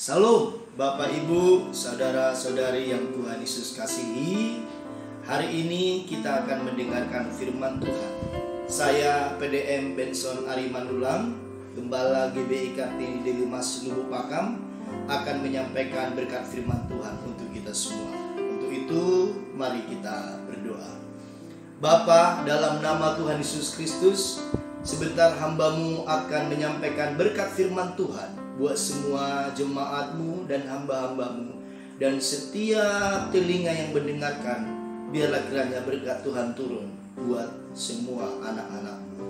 Salam Bapak Ibu, saudara-saudari yang Tuhan Yesus kasihi. Hari ini kita akan mendengarkan firman Tuhan. Saya PDM Benson Arimanulang, Gembala GBI Kartini Delimas Lubu Pakam, akan menyampaikan berkat firman Tuhan untuk kita semua. Untuk itu mari kita berdoa. Bapa, dalam nama Tuhan Yesus Kristus, sebentar hamba-Mu akan menyampaikan berkat firman Tuhan buat semua jemaat-Mu dan hamba-hamba-Mu, dan setiap telinga yang mendengarkan, biarlah kiranya berkat Tuhan turun buat semua anak-anak-Mu.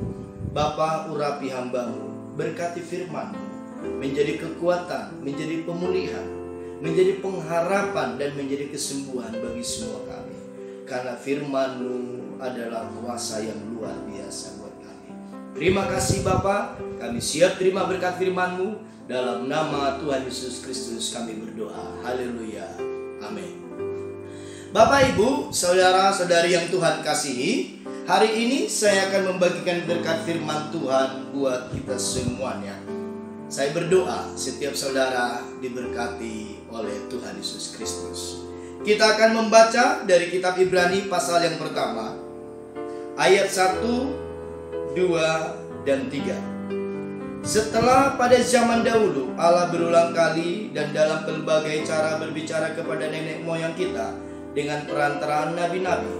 Bapa, urapi hamba-Mu, berkati firman-Mu, menjadi kekuatan, menjadi pemulihan, menjadi pengharapan, dan menjadi kesembuhan bagi semua kami. Karena firman-Mu adalah kuasa yang luar biasa buat kami. Terima kasih Bapa, kami siap terima berkat firman-Mu. Dalam nama Tuhan Yesus Kristus kami berdoa. Haleluya. Amin. Bapak Ibu, saudara-saudari yang Tuhan kasihi, hari ini saya akan membagikan berkat firman Tuhan buat kita semuanya. Saya berdoa setiap saudara diberkati oleh Tuhan Yesus Kristus. Kita akan membaca dari kitab Ibrani pasal yang pertama, ayat 1, 2, dan 3. Setelah pada zaman dahulu Allah berulang kali dan dalam pelbagai cara berbicara kepada nenek moyang kita dengan perantaraan nabi-nabi,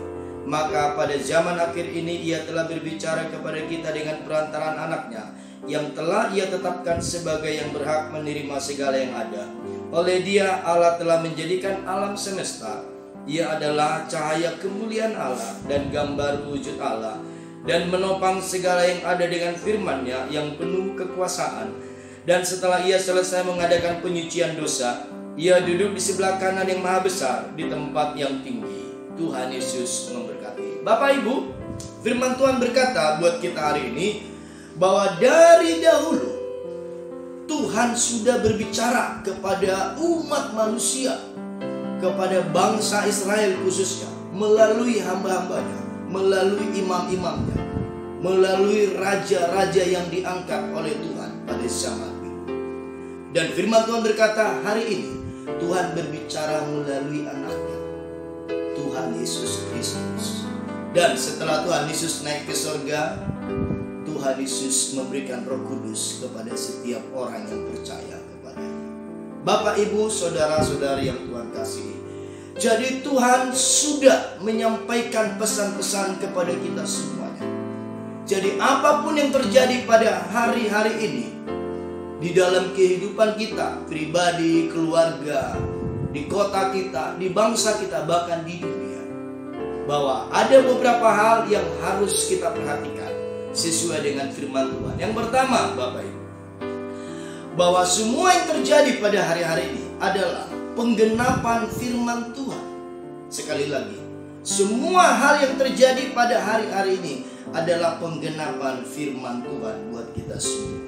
maka pada zaman akhir ini Ia telah berbicara kepada kita dengan perantaraan anaknya, yang telah Ia tetapkan sebagai yang berhak menerima segala yang ada. Oleh Dia Allah telah menjadikan alam semesta. Ia adalah cahaya kemuliaan Allah dan gambar wujud Allah, dan menopang segala yang ada dengan firman-Nya yang penuh kekuasaan. Dan setelah Ia selesai mengadakan penyucian dosa, Ia duduk di sebelah kanan yang maha besar di tempat yang tinggi. Tuhan Yesus memberkati. Bapak Ibu, firman Tuhan berkata buat kita hari ini bahwa dari dahulu Tuhan sudah berbicara kepada umat manusia, kepada bangsa Israel khususnya, melalui hamba-hambanya, melalui imam-imamnya, melalui raja-raja yang diangkat oleh Tuhan pada zaman itu. Dan firman Tuhan berkata hari ini Tuhan berbicara melalui anaknya, Tuhan Yesus Kristus. Dan setelah Tuhan Yesus naik ke surga, Tuhan Yesus memberikan Roh Kudus kepada setiap orang yang percaya kepadanya. Bapak, Ibu, saudara-saudari yang Tuhan kasihi, jadi Tuhan sudah menyampaikan pesan-pesan kepada kita semuanya. Jadi apapun yang terjadi pada hari-hari ini, di dalam kehidupan kita, pribadi, keluarga, di kota kita, di bangsa kita, bahkan di dunia, bahwa ada beberapa hal yang harus kita perhatikan sesuai dengan firman Tuhan. Yang pertama, Bapak Ibu, bahwa semua yang terjadi pada hari-hari ini adalah penggenapan firman Tuhan. Sekali lagi, semua hal yang terjadi pada hari-hari ini adalah penggenapan firman Tuhan buat kita semua.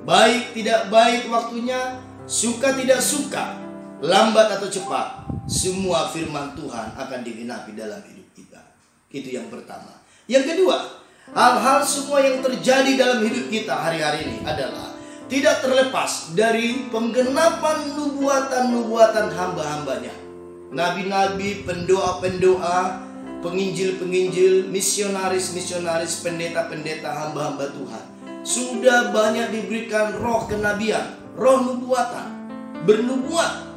Baik tidak baik waktunya, suka tidak suka, lambat atau cepat, semua firman Tuhan akan digenapi dalam hidup kita. Itu yang pertama. Yang kedua, hal-hal semua yang terjadi dalam hidup kita hari-hari ini adalah tidak terlepas dari penggenapan nubuatan-nubuatan hamba-hambanya. Nabi-nabi, pendoa-pendoa, penginjil-penginjil, misionaris-misionaris, pendeta-pendeta, hamba-hamba Tuhan sudah banyak diberikan roh kenabian, roh nubuatan, bernubuat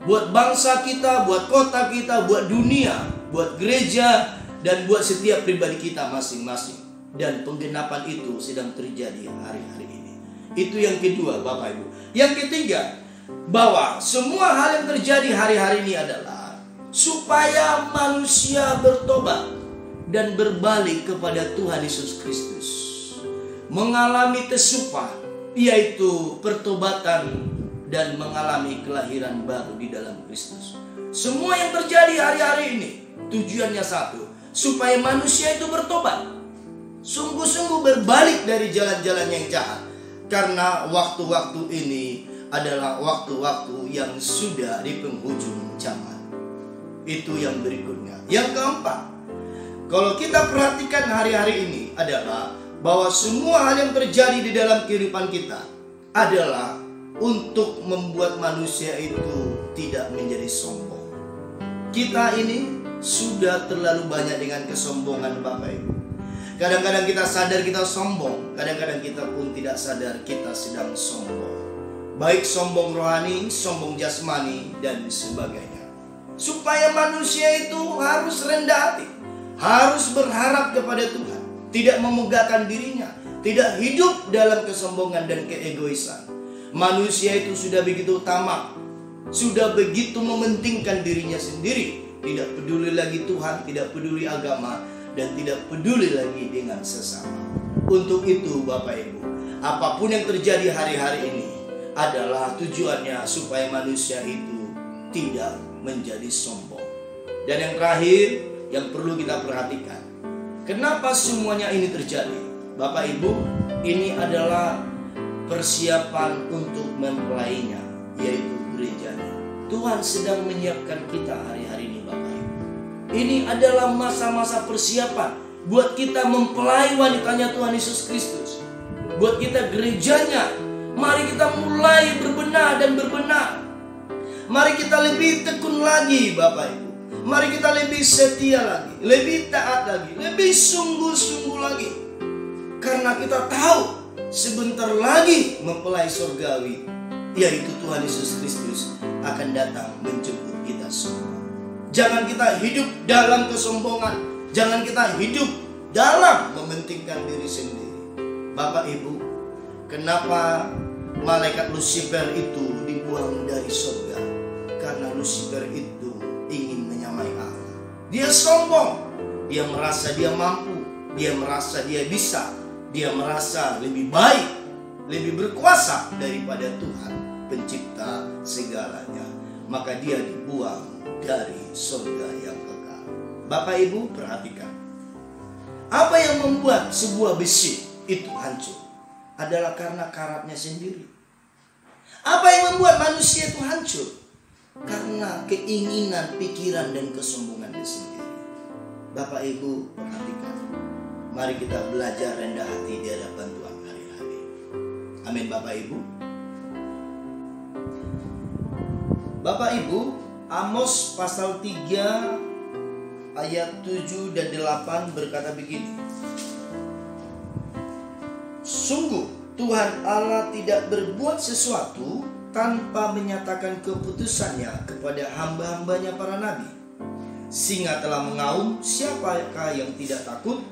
buat bangsa kita, buat kota kita, buat dunia, buat gereja, dan buat setiap pribadi kita masing-masing. Dan penggenapan itu sedang terjadi hari-hari ini. Itu yang kedua, Bapak Ibu. Yang ketiga, bahwa semua hal yang terjadi hari-hari ini adalah supaya manusia bertobat dan berbalik kepada Tuhan Yesus Kristus, mengalami kesucian, yaitu pertobatan, dan mengalami kelahiran baru di dalam Kristus. Semua yang terjadi hari-hari ini tujuannya satu, supaya manusia itu bertobat, sungguh-sungguh berbalik dari jalan-jalan yang jahat. Karena waktu-waktu ini adalah waktu-waktu yang sudah di penghujung zaman. Itu yang berikutnya. Yang keempat, kalau kita perhatikan hari-hari ini adalah bahwa semua hal yang terjadi di dalam kehidupan kita adalah untuk membuat manusia itu tidak menjadi sombong. Kita ini sudah terlalu banyak dengan kesombongan, Bapak Ibu. Kadang-kadang kita sadar kita sombong, kadang-kadang kita pun tidak sadar kita sedang sombong. Baik sombong rohani, sombong jasmani, dan sebagainya. Supaya manusia itu harus rendah hati, harus berharap kepada Tuhan, tidak memegahkan dirinya, tidak hidup dalam kesombongan dan keegoisan. Manusia itu sudah begitu tamak, sudah begitu mementingkan dirinya sendiri, tidak peduli lagi Tuhan, tidak peduli agama, dan tidak peduli lagi dengan sesama. Untuk itu Bapak Ibu, apapun yang terjadi hari-hari ini adalah tujuannya supaya manusia itu tidak menjadi sombong. Dan yang terakhir yang perlu kita perhatikan, kenapa semuanya ini terjadi? Bapak Ibu, ini adalah persiapan untuk mempelainya, yaitu gerejanya. Tuhan sedang menyiapkan kita hari-hari ini, Bapak Ibu. Ini adalah masa-masa persiapan buat kita mempelai wanitanya Tuhan Yesus Kristus. Buat kita gerejanya. Mari kita mulai berbenah dan berbenah. Mari kita lebih tekun lagi, Bapak Ibu. Mari kita lebih setia lagi, lebih taat lagi, lebih sungguh-sungguh lagi. Karena kita tahu sebentar lagi mempelai surgawi, yaitu Tuhan Yesus Kristus, akan datang menjemput kita semua. Jangan kita hidup dalam kesombongan. Jangan kita hidup dalam mementingkan diri sendiri. Bapak Ibu, kenapa malaikat Lucifer itu dibuang dari surga? Karena Lucifer itu ingin menyamai Allah. Dia sombong. Dia merasa dia mampu. Dia merasa dia bisa. Dia merasa lebih baik, lebih berkuasa daripada Tuhan pencipta segalanya. Maka dia dibuang dari surga yang kekal. Bapak Ibu perhatikan, apa yang membuat sebuah besi itu hancur adalah karena karatnya sendiri. Apa yang membuat manusia itu hancur? Karena keinginan, pikiran, dan kesombongannya sendiri. Bapak Ibu perhatikan, mari kita belajar rendah hati di hadapan Tuhan hari-hari. Amin Bapak Ibu. Bapak Ibu, Amos pasal 3 ayat 7 dan 8 berkata begini. Sungguh Tuhan Allah tidak berbuat sesuatu tanpa menyatakan keputusannya kepada hamba-hambanya para nabi. Singa telah mengaum, siapakah yang tidak takut?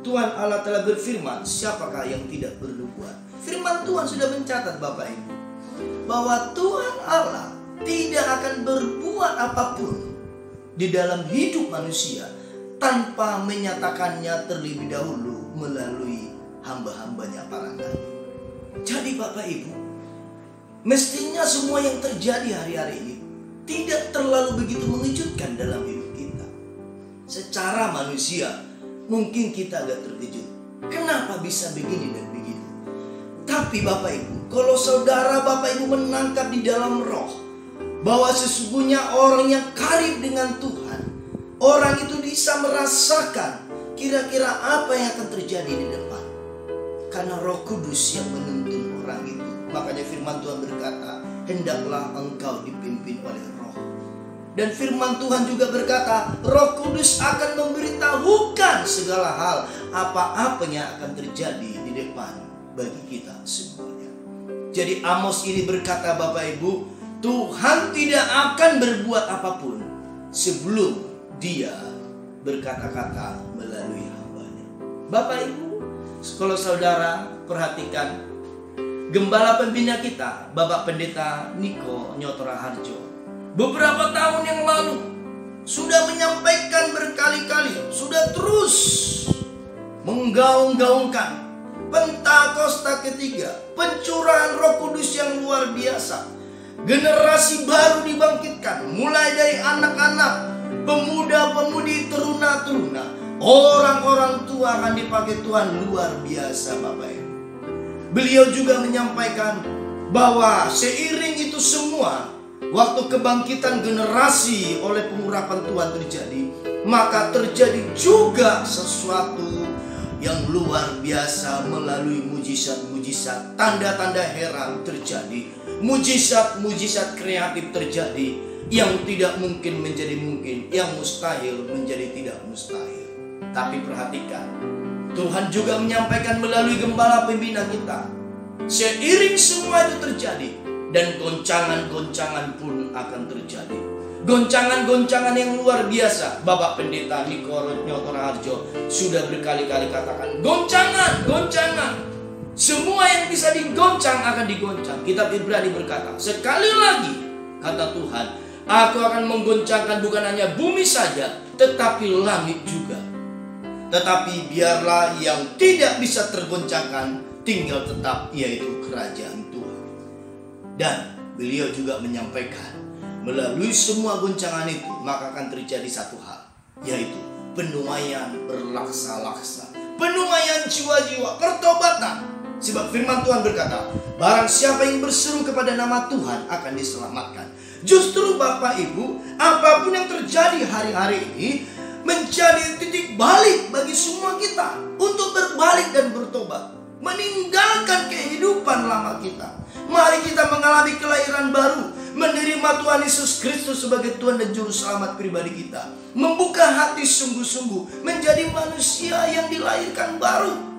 Tuhan Allah telah berfirman, siapakah yang tidak bernubuat? Firman Tuhan sudah mencatat Bapak Ibu, bahwa Tuhan Allah tidak akan berbuat apapun di dalam hidup manusia tanpa menyatakannya terlebih dahulu melalui hamba-hambanya para nabi. Jadi Bapak Ibu, mestinya semua yang terjadi hari-hari ini tidak terlalu begitu mengejutkan dalam hidup kita. Secara manusia mungkin kita agak terkejut. Kenapa bisa begini dan begitu? Tapi Bapak Ibu, kalau saudara Bapak Ibu menangkap di dalam roh bahwa sesungguhnya orang yang karib dengan Tuhan, orang itu bisa merasakan kira-kira apa yang akan terjadi di depan. Karena Roh Kudus yang menuntun orang itu. Makanya firman Tuhan berkata, hendaklah engkau dipimpin oleh Roh. Dan firman Tuhan juga berkata, Roh Kudus akan memberitahukan segala hal, apa-apa yang akan terjadi di depan bagi kita semuanya. Jadi Amos ini berkata Bapak Ibu, Tuhan tidak akan berbuat apapun sebelum Dia berkata-kata melalui hambanya. Bapak Ibu, kalau saudara perhatikan, gembala pembina kita, Bapak Pendeta Niko Nyotora Harjo, beberapa tahun yang lalu sudah menyampaikan berkali-kali, sudah terus menggaung-gaungkan Pentakosta ketiga, pencurahan Roh Kudus yang luar biasa. Generasi baru dibangkitkan, mulai dari anak-anak, pemuda-pemudi, teruna-teruna, orang-orang tua akan dipakai Tuhan luar biasa Bapak Ibu. Beliau juga menyampaikan bahwa seiring itu semua, waktu kebangkitan generasi oleh pengurapan Tuhan terjadi, maka terjadi juga sesuatu yang luar biasa melalui mujizat-mujizat, tanda-tanda heran terjadi. Mujizat-mujizat kreatif terjadi. Yang tidak mungkin menjadi mungkin, yang mustahil menjadi tidak mustahil. Tapi perhatikan, Tuhan juga menyampaikan melalui gembala pembina kita, seiring semua itu terjadi, dan goncangan-goncangan pun akan terjadi. Goncangan-goncangan yang luar biasa. Bapak Pendeta Niko Nyoto Raharjo sudah berkali-kali katakan, goncangan. Semua yang bisa digoncang akan digoncang. Kitab Ibrani berkata, sekali lagi kata Tuhan, aku akan menggoncangkan bukan hanya bumi saja, tetapi langit juga. Tetapi biarlah yang tidak bisa tergoncangkan tinggal tetap, yaitu kerajaan Tuhan. Dan beliau juga menyampaikan, melalui semua goncangan itu maka akan terjadi satu hal, yaitu penuaian berlaksa-laksa, penuaian jiwa-jiwa, pertobatan. Sebab firman Tuhan berkata, barang siapa yang berseru kepada nama Tuhan akan diselamatkan. Justru Bapak Ibu, apapun yang terjadi hari-hari ini menjadi titik balik bagi semua kita untuk berbalik dan bertobat, meninggalkan kehidupan lama kita. Mari kita mengalami kelahiran baru, menerima Tuhan Yesus Kristus sebagai Tuhan dan Juru Selamat pribadi kita, membuka hati sungguh-sungguh, menjadi manusia yang dilahirkan baru.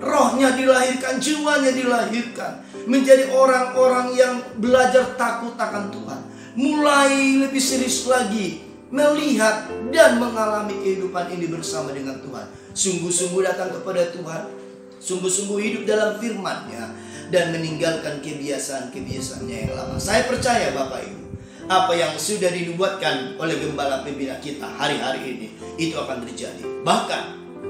Rohnya dilahirkan, jiwanya dilahirkan, menjadi orang-orang yang belajar takut akan Tuhan, mulai lebih serius lagi melihat dan mengalami kehidupan ini bersama dengan Tuhan. Sungguh-sungguh datang kepada Tuhan, sungguh-sungguh hidup dalam firman-Nya, dan meninggalkan kebiasaan-kebiasaannya yang lama. Saya percaya Bapak Ibu, apa yang sudah dinubuatkan oleh gembala pembina kita hari-hari ini, itu akan terjadi. Bahkan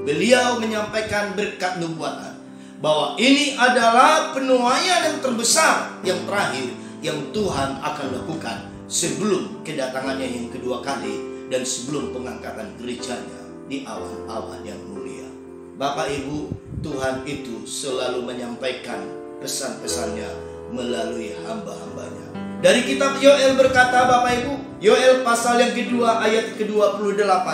beliau menyampaikan berkat nubuatan bahwa ini adalah penuaian yang terbesar, yang terakhir, yang Tuhan akan lakukan sebelum kedatangannya yang kedua kali dan sebelum pengangkatan gerejanya di awan-awan yang mulia. Bapak Ibu, Tuhan itu selalu menyampaikan pesan-pesannya melalui hamba-hambanya. Dari kitab Yoel berkata, Bapak Ibu, Yoel pasal yang kedua ayat ke-28,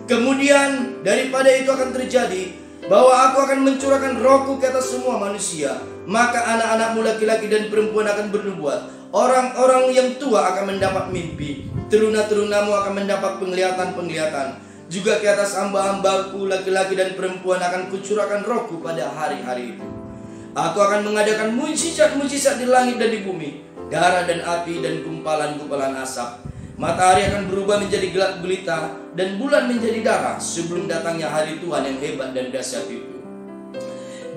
kemudian daripada itu akan terjadi bahwa aku akan mencurahkan rohku ke atas semua manusia, maka anak-anakmu laki-laki dan perempuan akan bernubuat, orang-orang yang tua akan mendapat mimpi, teruna-terunamu akan mendapat penglihatan-penglihatan. Juga ke atas hamba-hambaku laki-laki dan perempuan akan kucurahkan rohku pada hari-hari itu. Aku akan mengadakan mujizat-mujizat di langit dan di bumi, darah dan api dan gumpalan-gumpalan asap. Matahari akan berubah menjadi gelap gulita dan bulan menjadi darah sebelum datangnya hari Tuhan yang hebat dan dahsyat itu.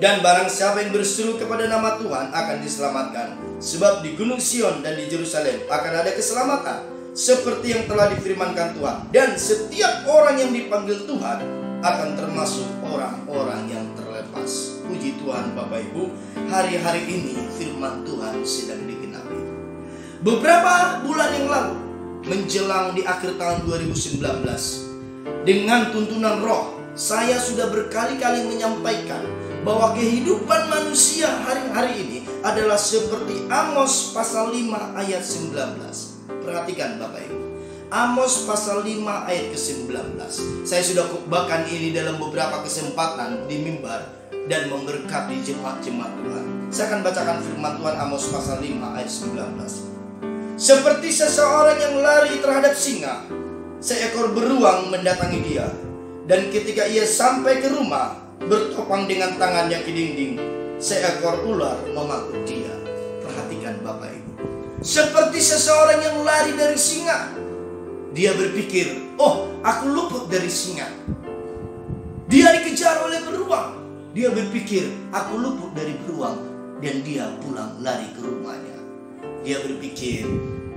Dan barang siapa yang berseru kepada nama Tuhan akan diselamatkan. Sebab di Gunung Sion dan di Yerusalem akan ada keselamatan, seperti yang telah difirmankan Tuhan. Dan setiap orang yang dipanggil Tuhan akan termasuk orang-orang yang terlepas. Puji Tuhan Bapak Ibu, hari-hari ini firman Tuhan sedang digenapi. Beberapa bulan yang lalu, menjelang di akhir tahun 2019, dengan tuntunan roh, saya sudah berkali-kali menyampaikan bahwa kehidupan manusia hari-hari ini adalah seperti Amos pasal 5 ayat 19. Perhatikan Bapak Ibu, Amos pasal 5 ayat ke-19. Saya sudah khotbahkan ini dalam beberapa kesempatan di mimbar dan memberkati jemaat-jemaat Tuhan. Saya akan bacakan firman Tuhan, Amos pasal 5 ayat 19. Seperti seseorang yang lari terhadap singa, seekor beruang mendatangi dia, dan ketika ia sampai ke rumah, bertopang dengan tangannya ke dinding, seekor ular memaku dia. Perhatikan Bapak Ibu, seperti seseorang yang lari dari singa. Dia berpikir, oh aku luput dari singa. Dia dikejar oleh beruang. Dia berpikir, aku luput dari beruang, dan dia pulang lari ke rumahnya. Dia berpikir,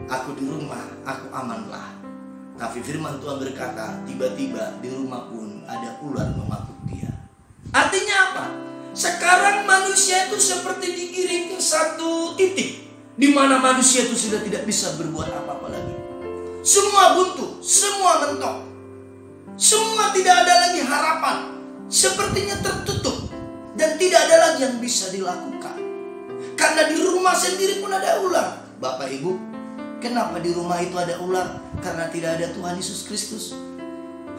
aku di rumah, aku amanlah. Tapi firman Tuhan berkata, tiba-tiba di rumah pun ada ular mematuk dia. Artinya apa? Sekarang manusia itu seperti digiring ke satu titik di mana manusia itu sudah tidak bisa berbuat apa-apa lagi. Semua buntu, semua mentok, semua tidak ada lagi harapan. Sepertinya tertutup dan tidak ada lagi yang bisa dilakukan. Karena di rumah sendiri pun ada ular. Bapak Ibu, kenapa di rumah itu ada ular? Karena tidak ada Tuhan Yesus Kristus.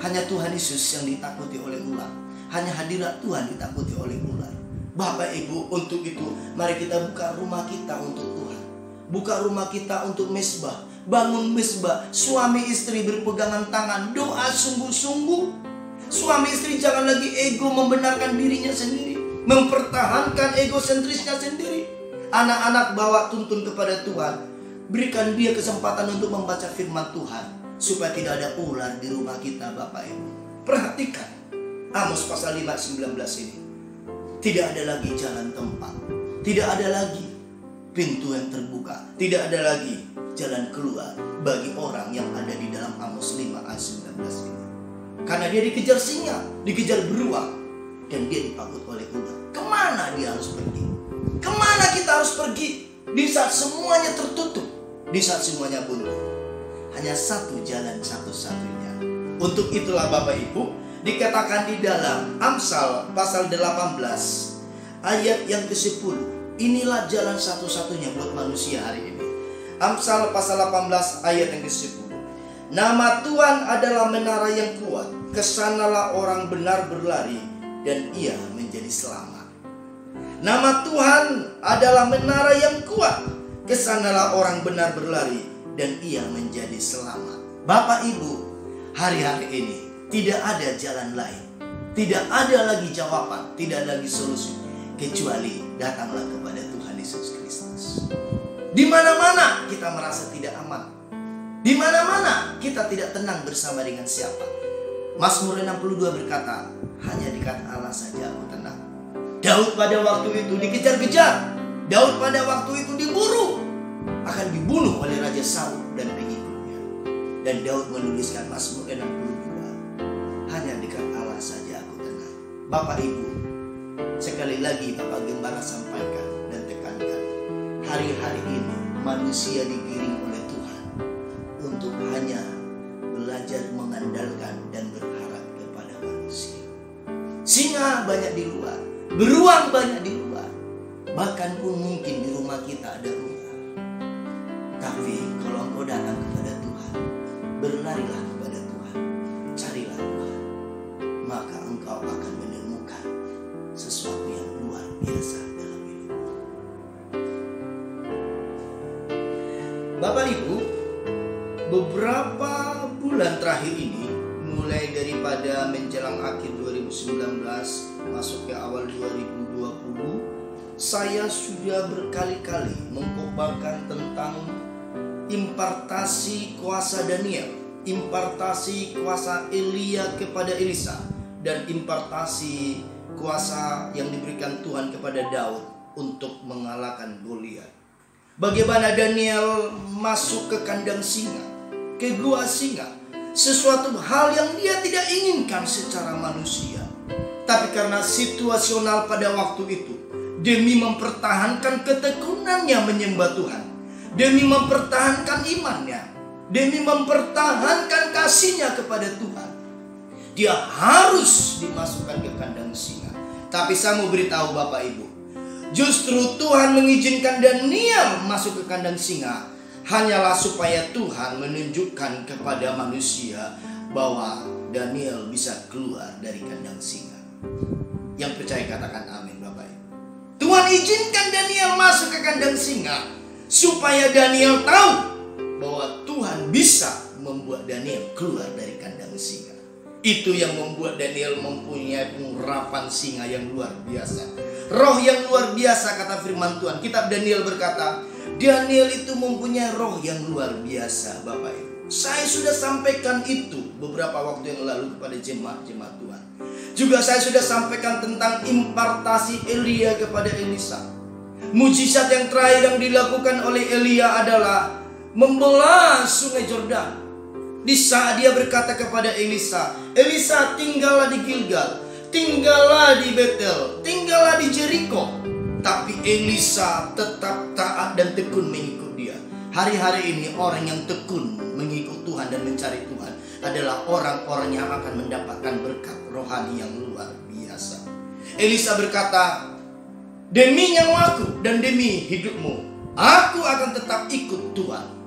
Hanya Tuhan Yesus yang ditakuti oleh ular. Hanya hadirat Tuhan ditakuti oleh ular. Bapak Ibu, untuk itu mari kita buka rumah kita untuk Tuhan. buka rumah kita untuk mesbah, bangun mesbah, suami istri berpegangan tangan, doa sungguh-sungguh. Suami istri jangan lagi ego membenarkan dirinya sendiri, mempertahankan egosentrisnya sendiri. Anak-anak bawa tuntun kepada Tuhan, berikan dia kesempatan untuk membaca firman Tuhan, supaya tidak ada ular di rumah kita, Bapak Ibu. Perhatikan Amos pasal 5:19 ini. Tidak ada lagi jalan tempat, tidak ada lagi pintu yang terbuka, tidak ada lagi jalan keluar bagi orang yang ada di dalam Amos 5:19 ini. Karena dia dikejar singa, dikejar beruang, dan dia dipakut oleh ular. Kemana dia harus pergi? Kemana kita harus pergi? Di saat semuanya tertutup, di saat semuanya buntu. Hanya satu jalan satu-satunya. Untuk itulah Bapak Ibu, dikatakan di dalam Amsal pasal 18 ayat yang ke-10. Inilah jalan satu-satunya buat manusia hari ini. Amsal pasal 18 ayat yang ke-10. Nama Tuhan adalah menara yang kuat, kesanalah orang benar berlari dan ia menjadi selamat. Nama Tuhan adalah menara yang kuat, kesanalah orang benar berlari dan ia menjadi selamat. Bapak Ibu, hari-hari ini tidak ada jalan lain, tidak ada lagi jawaban, tidak ada lagi solusi, kecuali datanglah kepada Tuhan Yesus Kristus. Di mana-mana kita merasa tidak aman, di mana-mana kita tidak tenang bersama dengan siapa. Mazmur 62 berkata, hanya dekat Allah saja aku tenang. Daud pada waktu itu dikejar-kejar, Daud pada waktu itu diburu, akan dibunuh oleh Raja Saul dan pengikutnya. Dan Daud menuliskan Mazmur 62, hanya dekat Allah saja aku tenang. Bapak Ibu, sekali lagi Bapak Gembala sampaikan dan tekankan, hari-hari ini manusia digiring oleh Tuhan untuk hanya belajar mengandalkan dan berharap kepada manusia. Singa banyak di luar, beruang banyak di luar, bahkan pun mungkin di rumah kita ada ular. Tapi kalau engkau datang kepada Tuhan, berlarilah kepada Tuhan, carilah Tuhan, maka engkau akan menemukan sesuatu yang luar biasa dalam hidupmu. Bapak Ibu, beberapa bulan terakhir ini, mulai daripada menjelang akhir 2019 masuk ke awal 2020, saya sudah berkali-kali mengkobarkan tentang impartasi kuasa Daniel, impartasi kuasa Elia kepada Elisa, dan impartasi kuasa yang diberikan Tuhan kepada Daud untuk mengalahkan Goliat. Bagaimana Daniel masuk ke kandang singa, ke gua singa, sesuatu hal yang dia tidak inginkan secara manusia. Tapi karena situasional pada waktu itu, demi mempertahankan ketekunannya menyembah Tuhan, demi mempertahankan imannya, demi mempertahankan kasihnya kepada Tuhan, dia harus dimasukkan ke kandang singa. Tapi saya mau beritahu Bapak Ibu, justru Tuhan mengizinkan Daniel masuk ke kandang singa hanyalah supaya Tuhan menunjukkan kepada manusia bahwa Daniel bisa keluar dari kandang singa. Yang percaya katakan amin Bapak Ibu. Tuhan izinkan Daniel masuk ke kandang singa supaya Daniel tahu bahwa Tuhan bisa membuat Daniel keluar dari kandang singa. Itu yang membuat Daniel mempunyai pengurapan singa yang luar biasa, roh yang luar biasa. Kata firman Tuhan, kitab Daniel berkata, Daniel itu mempunyai roh yang luar biasa. Bapak Ibu, saya sudah sampaikan itu beberapa waktu yang lalu kepada jemaat-jemaat Tuhan. Juga saya sudah sampaikan tentang impartasi Elia kepada Elisa. Mujizat yang terakhir yang dilakukan oleh Elia adalah membelah sungai Yordan. Di saat dia berkata kepada Elisa, Elisa tinggallah di Gilgal, tinggallah di Betel, tinggallah di Jericho. Tapi Elisa tetap taat dan tekun mengikut dia. Hari-hari ini orang yang tekun mengikut Tuhan dan mencari Tuhan adalah orang-orang yang akan mendapatkan berkat rohani yang luar biasa. Elisa berkata, demi nyawaku dan demi hidupmu, aku akan tetap ikut Tuhan.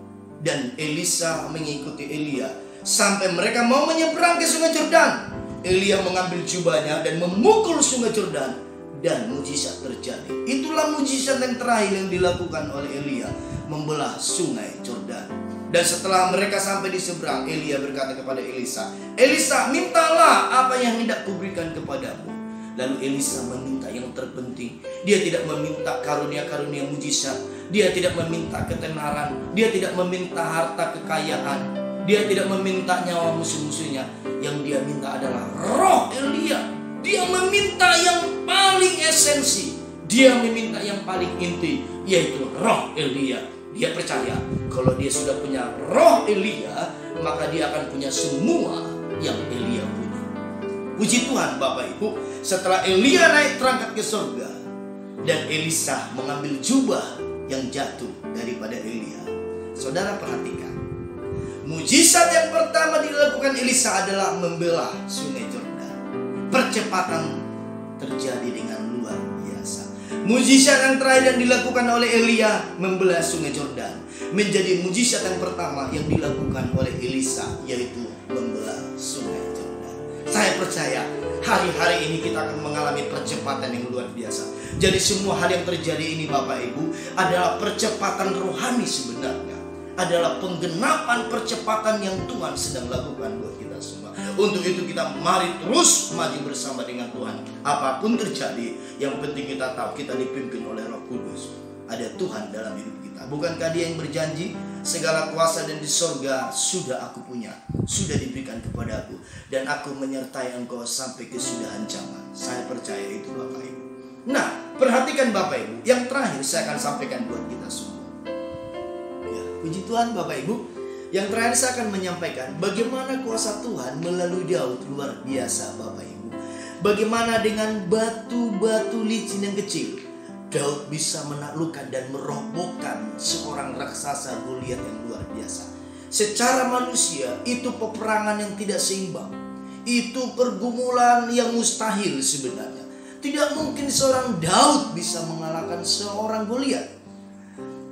Dan Elisa mengikuti Elia sampai mereka mau menyeberang ke sungai Yordan. Elia mengambil jubahnya dan memukul sungai Yordan, dan mujizat terjadi. Itulah mujizat yang terakhir yang dilakukan oleh Elia. membelah sungai Yordan. Dan setelah mereka sampai di seberang, Elia berkata kepada Elisa, "Elisa, mintalah apa yang hendak kuberikan kepadamu." Lalu Elisa meminta yang terpenting. Dia tidak meminta karunia-karunia mujizat. Dia tidak meminta ketenaran. Dia tidak meminta harta kekayaan. Dia tidak meminta nyawa musuh-musuhnya. Yang dia minta adalah roh Elia. Dia meminta yang paling esensi. Dia meminta yang paling inti, yaitu roh Elia. Dia percaya kalau dia sudah punya roh Elia, maka dia akan punya semua yang Elia punya. Puji Tuhan Bapak Ibu, setelah Elia naik terangkat ke surga dan Elisa mengambil jubah yang jatuh daripada Elia, saudara perhatikan, mujizat yang pertama dilakukan Elisa adalah membelah sungai Yordan. Percepatan terjadi dengan luar biasa. Mujizat yang terakhir yang dilakukan oleh Elia membelah sungai Yordan menjadi mujizat yang pertama yang dilakukan oleh Elisa, yaitu membelah sungai Yordan. Saya percaya hari-hari ini kita akan mengalami percepatan yang luar biasa. Jadi semua hal yang terjadi ini Bapak Ibu adalah percepatan rohani sebenarnya. Adalah penggenapan percepatan yang Tuhan sedang lakukan buat kita semua. Untuk itu kita mari terus maju bersama dengan Tuhan. Apapun terjadi, yang penting kita tahu kita dipimpin oleh Roh Kudus. Ada Tuhan dalam hidup kita. Bukankah Dia yang berjanji, segala kuasa dan di sorga sudah aku punya, sudah diberikan kepadaku, dan aku menyertai engkau sampai kesudahan zaman. Saya percaya itu Bapak Ibu. Nah, perhatikan Bapak Ibu, yang terakhir saya akan sampaikan buat kita semua. Puji Tuhan Bapak Ibu, yang terakhir saya akan menyampaikan bagaimana kuasa Tuhan melalui Daud luar biasa Bapak Ibu. Bagaimana dengan batu-batu licin yang kecil, Daud bisa menaklukkan dan merobohkan seorang raksasa Goliat yang luar biasa. Secara manusia itu peperangan yang tidak seimbang. Itu pergumulan yang mustahil sebenarnya. Tidak mungkin seorang Daud bisa mengalahkan seorang Goliat.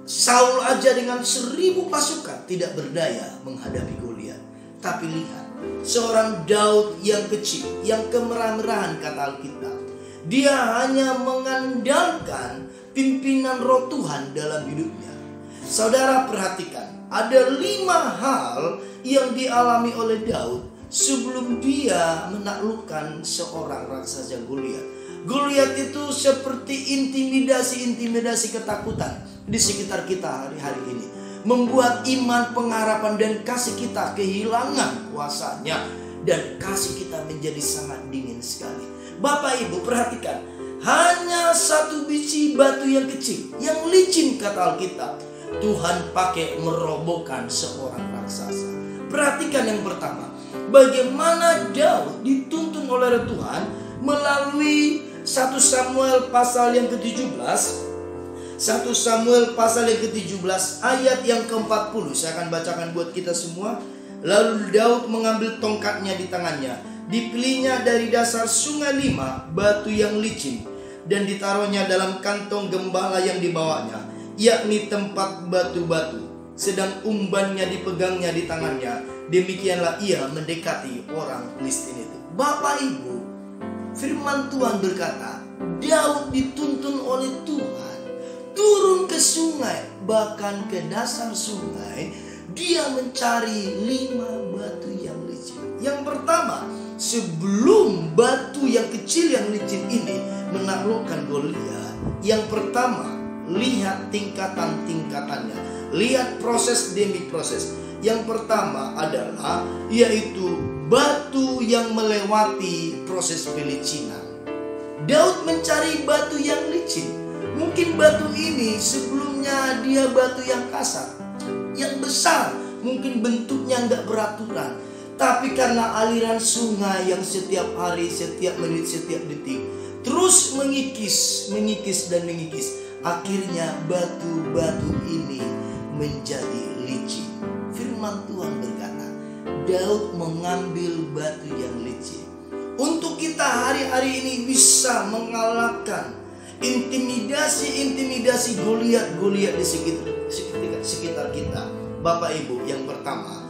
Saul aja dengan 1000 pasukan tidak berdaya menghadapi Goliat. Tapi lihat, seorang Daud yang kecil, yang kemerah-merahan kata Alkitab, dia hanya mengandalkan pimpinan Roh Tuhan dalam hidupnya. Saudara perhatikan, ada 5 hal yang dialami oleh Daud sebelum dia menaklukkan seorang raksasa Goliat. Goliat itu seperti intimidasi ketakutan di sekitar kita hari-hari ini, membuat iman, pengharapan dan kasih kita kehilangan kuasanya, dan kasih kita menjadi sangat dingin sekali. Bapak Ibu perhatikan, hanya 1 biji batu yang kecil, yang licin kata Alkitab, Tuhan pakai merobohkan seorang raksasa. Perhatikan yang pertama, bagaimana Daud dituntun oleh Tuhan melalui 1 Samuel pasal yang ke-17. 1 Samuel pasal yang ke-17 ayat yang ke-40. Saya akan bacakan buat kita semua. Lalu Daud mengambil tongkatnya di tangannya, dipilihnya dari dasar sungai 5 batu yang licin, dan ditaruhnya dalam kantong gembala yang dibawanya, yakni tempat batu-batu. Sedang umbannya dipegangnya di tangannya. Demikianlah ia mendekati orang Filistin itu. Bapak Ibu, firman Tuhan berkata, Daud dituntun oleh Tuhan turun ke sungai, bahkan ke dasar sungai. Dia mencari 5 batu yang licin. Yang pertama, sebelum batu yang kecil yang licin ini menaklukkan Goliat, yang pertama, lihat tingkatan-tingkatannya, lihat proses demi proses. Yang pertama adalah yaitu batu yang melewati proses pelicinan. Daud mencari batu yang licin. Mungkin batu ini sebelumnya dia batu yang kasar, yang besar, mungkin bentuknya nggak beraturan. Tapi karena aliran sungai yang setiap hari, setiap menit, setiap detik terus mengikis dan mengikis, akhirnya batu-batu ini menjadi licin. Firman Tuhan berkata, Daud mengambil batu yang licin. Untuk kita hari-hari ini bisa mengalahkan intimidasi Goliat di sekitar kita. Bapak Ibu, yang pertama,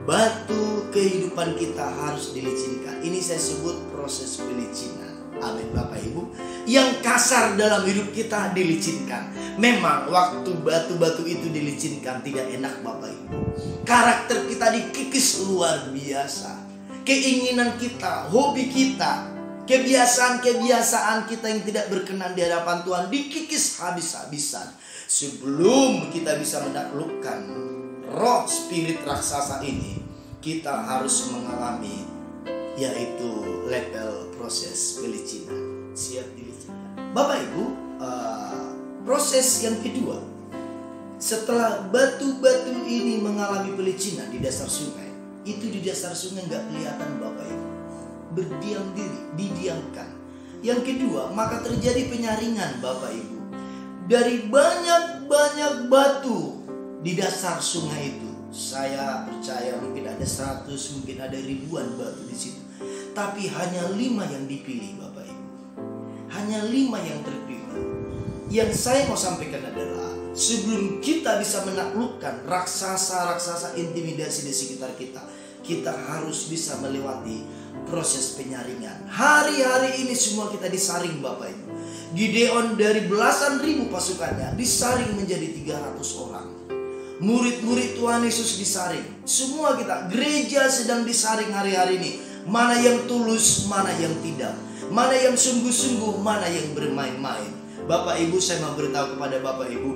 batu kehidupan kita harus dilicinkan. Ini saya sebut proses pelicinan. Amin Bapak Ibu. Yang kasar dalam hidup kita dilicinkan. Memang waktu batu-batu itu dilicinkan tidak enak Bapak Ibu. Karakter kita dikikis luar biasa. Keinginan kita, hobi kita, kebiasaan-kebiasaan kita yang tidak berkenan di hadapan Tuhan dikikis habis-habisan. Sebelum kita bisa menaklukkan roh spirit raksasa ini, kita harus mengalami yaitu level proses pelicinan. Siap dilicinkan. Bapak Ibu, proses yang kedua, setelah batu-batu ini mengalami pelicinan di dasar sungai, itu di dasar sungai nggak kelihatan Bapak Ibu, berdiam diri, didiamkan. Yang kedua, maka terjadi penyaringan Bapak Ibu. Dari banyak batu di dasar sungai itu, saya percaya mungkin ada 100, mungkin ada ribuan batu di situ. Tapi hanya 5 yang dipilih Bapak Ibu. Hanya 5 yang terpilih. Yang saya mau sampaikan adalah, sebelum kita bisa menaklukkan raksasa-raksasa intimidasi di sekitar kita, kita harus bisa melewati proses penyaringan. Hari-hari ini semua kita disaring Bapak Ibu. Gideon dari belasan ribu pasukannya disaring menjadi 300 orang. Murid-murid Tuhan Yesus disaring. Semua kita, gereja sedang disaring hari-hari ini. Mana yang tulus, mana yang tidak. Mana yang sungguh-sungguh, mana yang bermain-main. Bapak Ibu, saya mau beritahu kepada Bapak Ibu,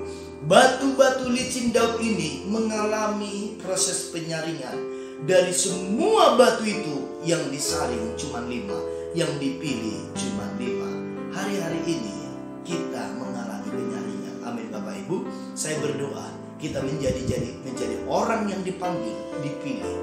batu-batu licin Daud ini mengalami proses penyaringan. Dari semua batu itu yang disaring cuma 5, yang dipilih cuma 5. Hari-hari ini kita mengalami penyaringan. Amin Bapak Ibu. Saya berdoa kita menjadi orang yang dipanggil, dipilih,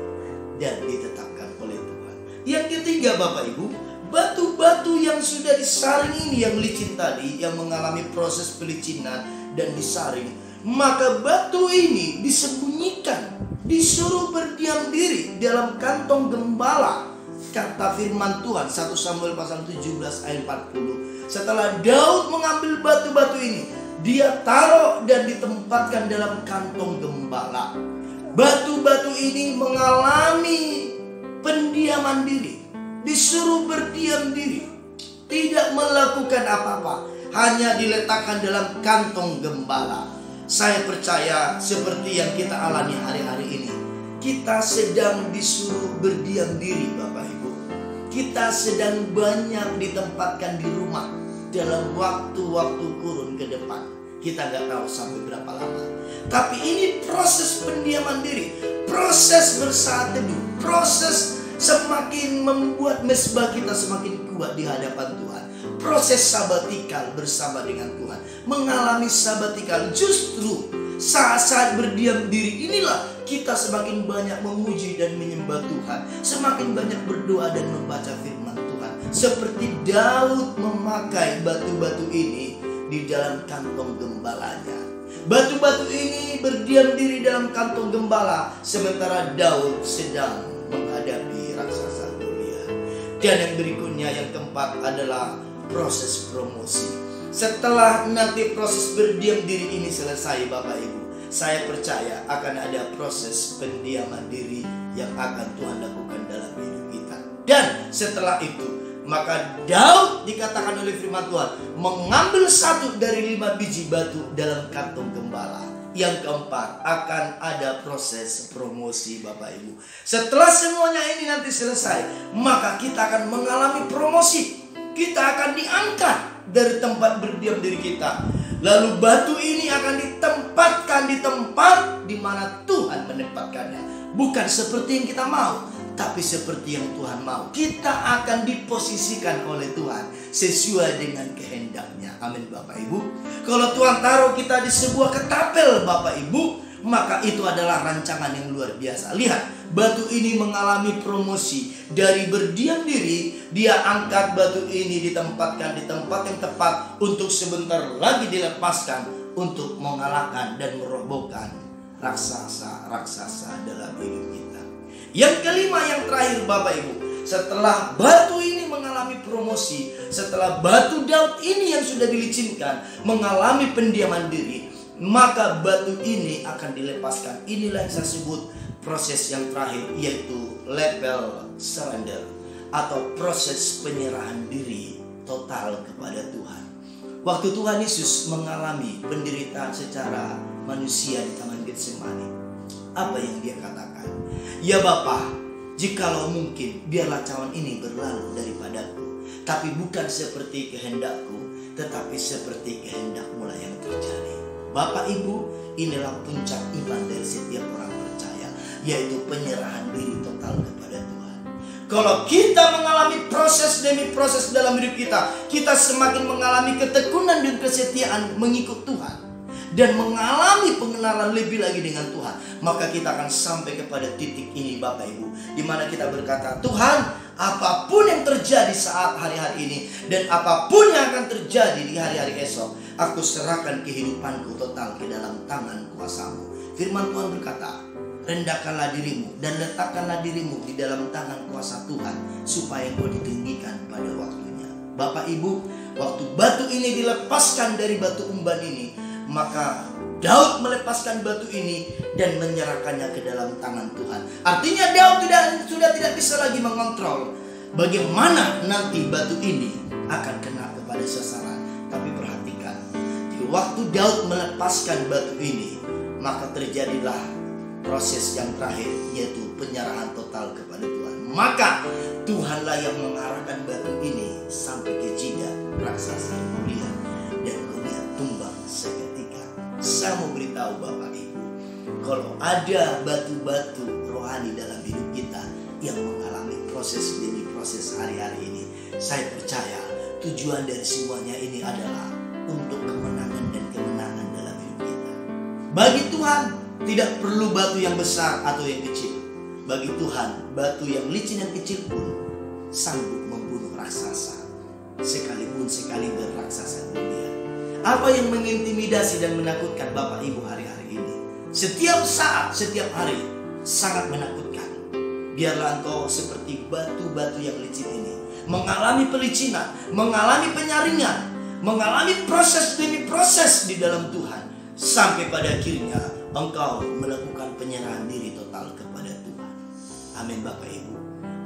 dan ditetapkan oleh Tuhan. Yang ketiga Bapak Ibu, batu-batu yang sudah disaring ini yang licin tadi, yang mengalami proses pelicinan dan disaring, maka batu ini disembunyikan, disuruh berdiam diri dalam kantong gembala. Kata firman Tuhan 1 Samuel pasal 17 ayat 40. Setelah Daud mengambil batu-batu ini, dia taruh dan ditempatkan dalam kantong gembala. Batu-batu ini mengalami pendiaman diri, disuruh berdiam diri, tidak melakukan apa-apa, hanya diletakkan dalam kantong gembala. Saya percaya seperti yang kita alami hari-hari ini, kita sedang disuruh berdiam diri Bapak Ibu. Kita sedang banyak ditempatkan di rumah dalam waktu-waktu kurun ke depan. Kita nggak tahu sampai berapa lama. Tapi ini proses pendiaman diri, proses bersaat teduh, proses semakin membuat mesbah kita semakin kuat di hadapan Tuhan. Proses sabatikal bersama dengan Tuhan. Mengalami sabatikal justru saat-saat berdiam diri inilah kita semakin banyak memuji dan menyembah Tuhan, semakin banyak berdoa dan membaca firman Tuhan. Seperti Daud memakai batu-batu ini di dalam kantong gembalanya. Batu-batu ini berdiam diri dalam kantong gembala, sementara Daud sedang menghadapi raksasa Goliat. Dan yang berikutnya, yang keempat adalah proses promosi. Setelah nanti proses berdiam diri ini selesai Bapak Ibu, saya percaya akan ada proses pendiaman diri yang akan Tuhan lakukan dalam hidup kita. Dan setelah itu, maka Daud dikatakan oleh firman Tuhan mengambil 1 dari 5 biji batu dalam kantong gembala. Yang keempat, akan ada proses promosi Bapak Ibu. Setelah semuanya ini nanti selesai, maka kita akan mengalami promosi. Kita akan diangkat dari tempat berdiam diri kita. Lalu batu ini akan ditempatkan di tempat di mana Tuhan menempatkannya. Bukan seperti yang kita mau, tapi seperti yang Tuhan mau. Kita akan diposisikan oleh Tuhan sesuai dengan kehendaknya. Amin Bapak Ibu. Kalau Tuhan taruh kita di sebuah ketapel Bapak Ibu, maka itu adalah rancangan yang luar biasa. Lihat, batu ini mengalami promosi. Dari berdiam diri, dia angkat batu ini, ditempatkan di tempat yang tepat untuk sebentar lagi dilepaskan untuk mengalahkan dan merobohkan raksasa-raksasa dalam hidup kita. Yang kelima, yang terakhir Bapak Ibu, setelah batu ini mengalami promosi, setelah batu Daud ini yang sudah dilicinkan mengalami pendiaman diri, maka batu ini akan dilepaskan. Inilah yang saya sebut proses yang terakhir, yaitu level surrender atau proses penyerahan diri total kepada Tuhan. Waktu Tuhan Yesus mengalami penderitaan secara manusia di Taman Getsemani, apa yang dia katakan? Ya Bapa, jikalau mungkin biarlah cawan ini berlalu daripadaku, tapi bukan seperti kehendakku, tetapi seperti kehendak-Mu lah yang terjadi. Bapak Ibu, inilah puncak iman dari setiap orang percaya, yaitu penyerahan diri total kepada Tuhan. Kalau kita mengalami proses demi proses dalam hidup kita, kita semakin mengalami ketekunan dan kesetiaan mengikut Tuhan, dan mengalami pengenalan lebih lagi dengan Tuhan, maka kita akan sampai kepada titik ini Bapak Ibu, di mana kita berkata, Tuhan, apapun yang terjadi saat hari-hari ini dan apapun yang akan terjadi di hari-hari esok, aku serahkan kehidupanku total ke dalam tangan kuasa-Mu. Firman Tuhan berkata, rendahkanlah dirimu dan letakkanlah dirimu di dalam tangan kuasa Tuhan, supaya engkau ditinggikan pada waktunya. Bapak Ibu, waktu batu ini dilepaskan dari batu umban ini, maka Daud melepaskan batu ini dan menyerahkannya ke dalam tangan Tuhan. Artinya Daud sudah tidak bisa lagi mengontrol bagaimana nanti batu ini akan kena kepada sasaran. Tapi perhatikan, di waktu Daud melepaskan batu ini, maka terjadilah proses yang terakhir, yaitu penyerahan total kepada Tuhan. Maka Tuhanlah yang mengarahkan batu ini sampai ke jidat raksasa Goliat, dan Goliat tumbang seketika. Saya mau beritahu Bapak Ibu, kalau ada batu-batu rohani dalam hidup kita yang mengalami proses demi proses hari-hari ini, saya percaya tujuan dari semuanya ini adalah untuk kemenangan dan kemenangan dalam hidup kita. Bagi Tuhan tidak perlu batu yang besar atau yang kecil. Bagi Tuhan, batu yang licin dan kecil pun sanggup membunuh raksasa, sekalipun sekaliber raksasa Goliat. Apa yang mengintimidasi dan menakutkan Bapak Ibu hari-hari ini? Setiap saat, setiap hari sangat menakutkan. Biarlah engkau seperti batu-batu yang licin ini, mengalami pelicinan, mengalami penyaringan, mengalami proses demi proses di dalam Tuhan, sampai pada akhirnya engkau melakukan penyerahan diri total kepada Tuhan. Amin Bapak Ibu.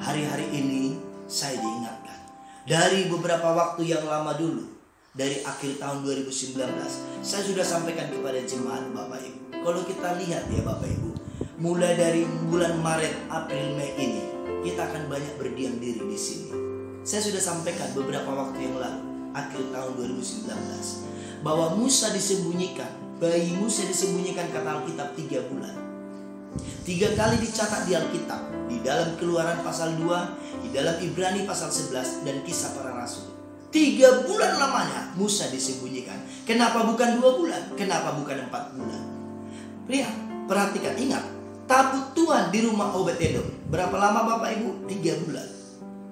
Hari-hari ini saya diingatkan dari beberapa waktu yang lama dulu, dari akhir tahun 2019, saya sudah sampaikan kepada jemaat Bapak Ibu. Kalau kita lihat ya Bapak Ibu, mulai dari bulan Maret, April, Mei ini, kita akan banyak berdiam diri di sini. Saya sudah sampaikan beberapa waktu yang lalu, akhir tahun 2019, bahwa Musa disembunyikan, bayi Musa disembunyikan kata Alkitab 3 bulan. 3 kali dicatat di Alkitab, di dalam Keluaran pasal 2, di dalam Ibrani pasal 11, dan Kisah Para Rasul. 3 bulan lamanya Musa disembunyikan. Kenapa bukan 2 bulan? Kenapa bukan 4 bulan? Lihat, perhatikan, ingat, tabut Tuhan di rumah Obed-Edom. Berapa lama Bapak Ibu? 3 bulan.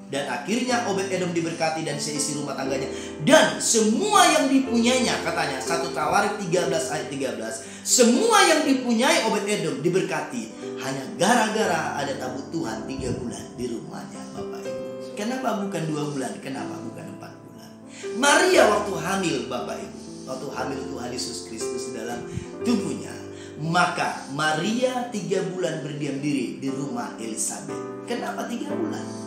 Dan akhirnya Obed-Edom diberkati dan seisi rumah tangganya, dan semua yang dipunyainya, katanya 1 Tawarik 13 ayat 13, semua yang dipunyai Obed-Edom diberkati, hanya gara-gara ada tabut Tuhan 3 bulan di rumahnya Bapak Ibu. Kenapa bukan 2 bulan? Kenapa bukan 4 bulan? Maria waktu hamil Bapak Ibu, waktu hamil Tuhan Yesus Kristus dalam tubuhnya, maka Maria 3 bulan berdiam diri di rumah Elisabet. Kenapa 3 bulan?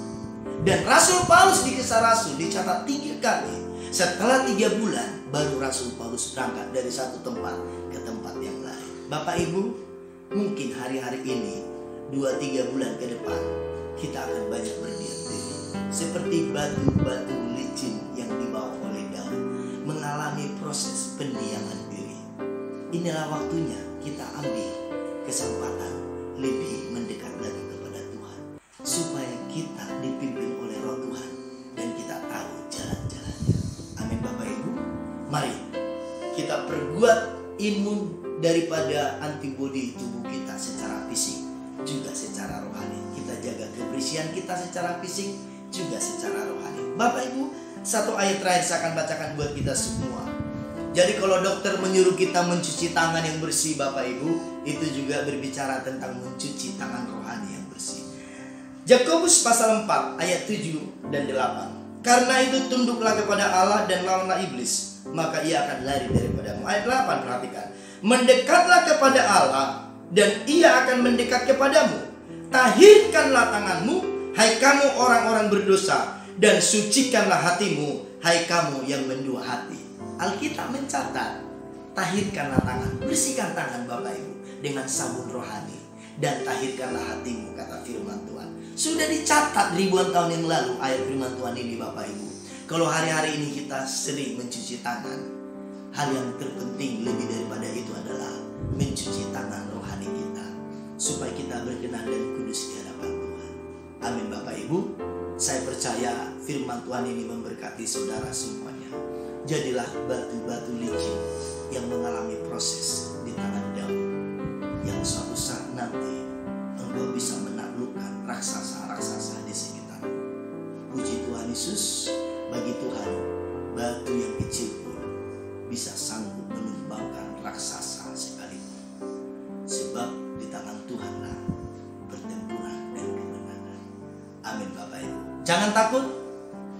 Dan Rasul Paulus di Kisah Rasul dicatat 3 kali. Setelah 3 bulan baru Rasul Paulus berangkat dari satu tempat ke tempat yang lain. Bapak Ibu, mungkin hari-hari ini 2-3 bulan ke depan kita akan banyak berdiam diri, seperti batu-batu licin yang dibawa oleh Daud, mengalami proses pendiaman diri. Inilah waktunya kita ambil kesempatan lebih mendekat lagi kepada Tuhan, supaya kita dipimpin oleh Roh Tuhan dan kita tahu jalan-jalannya. Amin Bapak Ibu. Mari kita perkuat imun daripada antibodi tubuh kita secara fisik juga secara rohani. Kita jaga kebersihan kita secara fisik juga secara rohani. Bapak Ibu, satu ayat terakhir saya akan bacakan buat kita semua. Jadi kalau dokter menyuruh kita mencuci tangan yang bersih Bapak Ibu, itu juga berbicara tentang mencuci tangan rohani yang bersih. Yakobus pasal 4 ayat 7 dan 8. Karena itu tunduklah kepada Allah dan lawanlah iblis, maka ia akan lari daripadamu. Ayat 8 perhatikan. Mendekatlah kepada Allah dan ia akan mendekat kepadamu. Tahirkanlah tanganmu, hai kamu orang-orang berdosa, dan sucikanlah hatimu, hai kamu yang mendua hati. Alkitab mencatat, tahirkanlah tangan, bersihkan tangan Bapak Ibu dengan sabun rohani, dan tahirkanlah hatimu, kata firman Tuhan. Sudah dicatat ribuan tahun yang lalu ayat firman Tuhan ini Bapak Ibu. Kalau hari-hari ini kita sering mencuci tangan, hal yang terpenting lebih daripada itu adalah mencuci tangan rohani kita, supaya kita berkenan dan kudus di hadapan Tuhan. Amin Bapak Ibu. Saya percaya firman Tuhan ini memberkati saudara semuanya. Jadilah batu-batu licin yang mengalami proses di tangan Daud, yang suatu saat nanti engkau bisa menaklukkan raksasa-raksasa di sekitarmu. Puji Tuhan Yesus. Bagi Tuhan, batu yang kecil pun bisa sanggup menumbangkan raksasa sekalipun. Sebab di tangan Tuhanlah pertempuran dan kemenangan. Amin Bapak Ibu. Jangan takut.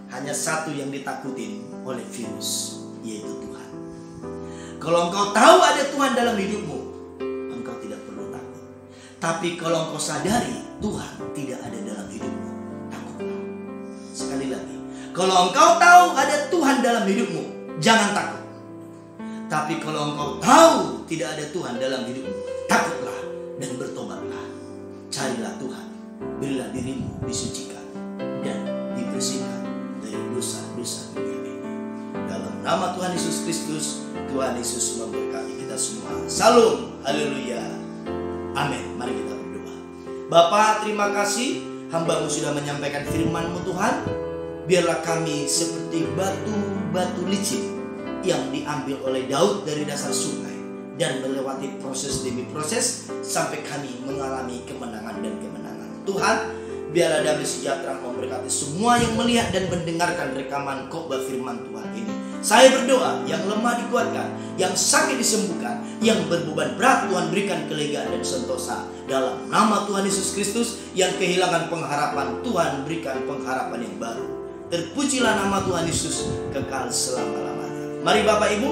Hanya satu yang ditakutin oleh virus, yaitu Tuhan. Kalau engkau tahu ada Tuhan dalam hidupmu, engkau tidak perlu takut. Tapi kalau engkau sadari Tuhan tidak ada dalam hidupmu, takutlah. Sekali lagi, kalau engkau tahu ada Tuhan dalam hidupmu, jangan takut. Tapi kalau engkau tahu tidak ada Tuhan dalam hidupmu, takutlah dan bertobatlah. Carilah Tuhan, berilah dirimu disucikan dan dibersihkan dari dosa-dosa dunia ini. Dalam nama Tuhan Yesus Kristus, Tuhan Yesus memberkati kita semua. Salam, haleluya, amin. Mari kita berdoa. Bapa, terima kasih hamba-Mu sudah menyampaikan firman-Mu Tuhan. Biarlah kami seperti batu-batu licin yang diambil oleh Daud dari dasar sungai dan melewati proses demi proses sampai kami mengalami kemenangan dan kemenangan. Tuhan, biarlah damai sejahtera memberkati semua yang melihat dan mendengarkan rekaman khotbah firman Tuhan ini. Saya berdoa, yang lemah dikuatkan, yang sakit disembuhkan, yang berbeban berat Tuhan berikan kelegaan dan sentosa. Dalam nama Tuhan Yesus Kristus, yang kehilangan pengharapan, Tuhan berikan pengharapan yang baru. Terpujilah nama Tuhan Yesus kekal selama-lamanya. Mari Bapak Ibu,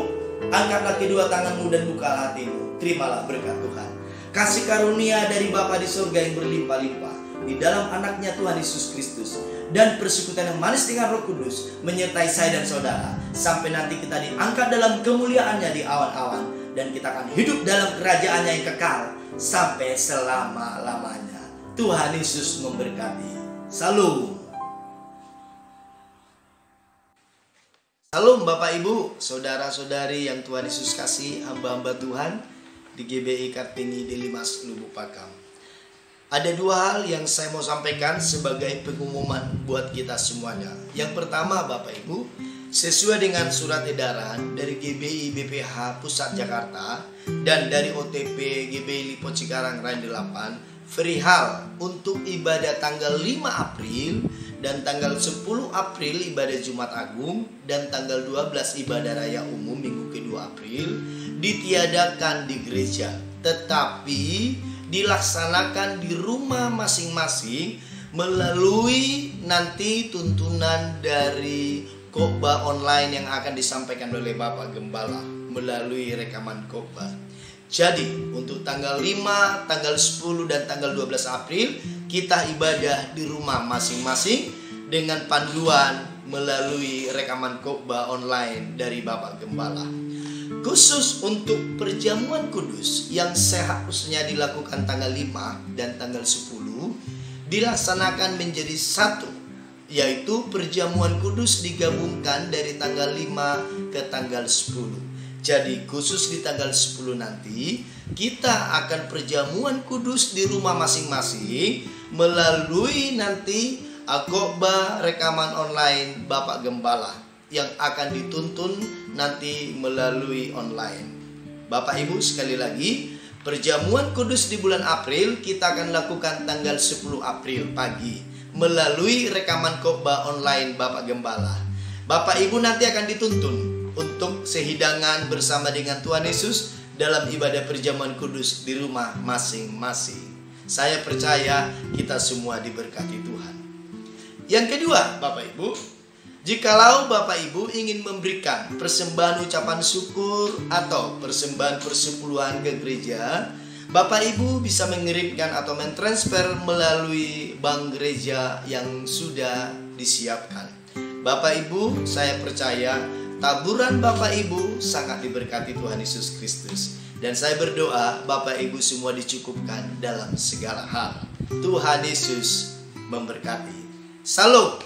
angkatlah kedua tanganmu dan bukalah hatimu. Terimalah berkat Tuhan. Kasih karunia dari Bapa di surga yang berlimpah-limpah di dalam anaknya Tuhan Yesus Kristus, dan persekutuan yang manis dengan Roh Kudus menyertai saya dan saudara sampai nanti kita diangkat dalam kemuliaannya di awan-awan, dan kita akan hidup dalam kerajaannya yang kekal sampai selama-lamanya. Tuhan Yesus memberkati. Salam. Salam Bapak Ibu, saudara-saudari yang Tuhan Yesus kasih, hamba-hamba Tuhan di GBI Kartini Delimas Lubuk Pakam. Ada dua hal yang saya mau sampaikan sebagai pengumuman buat kita semuanya. Yang pertama Bapak Ibu, sesuai dengan surat edaran dari GBI BPH Pusat Jakarta dan dari OTP GBI Lipo Cikarang Rain 8, perihal untuk ibadah tanggal 5 April dan tanggal 10 April ibadah Jumat Agung dan tanggal 12 ibadah Raya Umum Minggu kedua April ditiadakan di gereja, tetapi dilaksanakan di rumah masing-masing melalui nanti tuntunan dari khotbah online yang akan disampaikan oleh Bapak Gembala melalui rekaman khotbah. Jadi untuk tanggal 5, tanggal 10 dan tanggal 12 April kita ibadah di rumah masing-masing dengan panduan melalui rekaman khotbah online dari Bapak Gembala. Khusus untuk perjamuan kudus yang seharusnya dilakukan tanggal 5 dan tanggal 10 dilaksanakan menjadi satu, yaitu perjamuan kudus digabungkan dari tanggal 5 ke tanggal 10. Jadi khusus di tanggal 10 nanti kita akan perjamuan kudus di rumah masing-masing melalui nanti khotbah rekaman online Bapak Gembala yang akan dituntun nanti melalui online. Bapak Ibu, sekali lagi, perjamuan kudus di bulan April kita akan lakukan tanggal 10 April pagi melalui rekaman khotbah online Bapak Gembala. Bapak Ibu nanti akan dituntun untuk sehidangan bersama dengan Tuhan Yesus dalam ibadah perjamuan kudus di rumah masing-masing. Saya percaya kita semua diberkati Tuhan. Yang kedua, Bapak Ibu, jikalau Bapak Ibu ingin memberikan persembahan ucapan syukur atau persembahan persepuluhan ke gereja, Bapak Ibu bisa mengirimkan atau mentransfer melalui bank gereja yang sudah disiapkan. Bapak Ibu, saya percaya taburan Bapak Ibu sangat diberkati Tuhan Yesus Kristus. Dan saya berdoa Bapak Ibu semua dicukupkan dalam segala hal. Tuhan Yesus memberkati. Salam.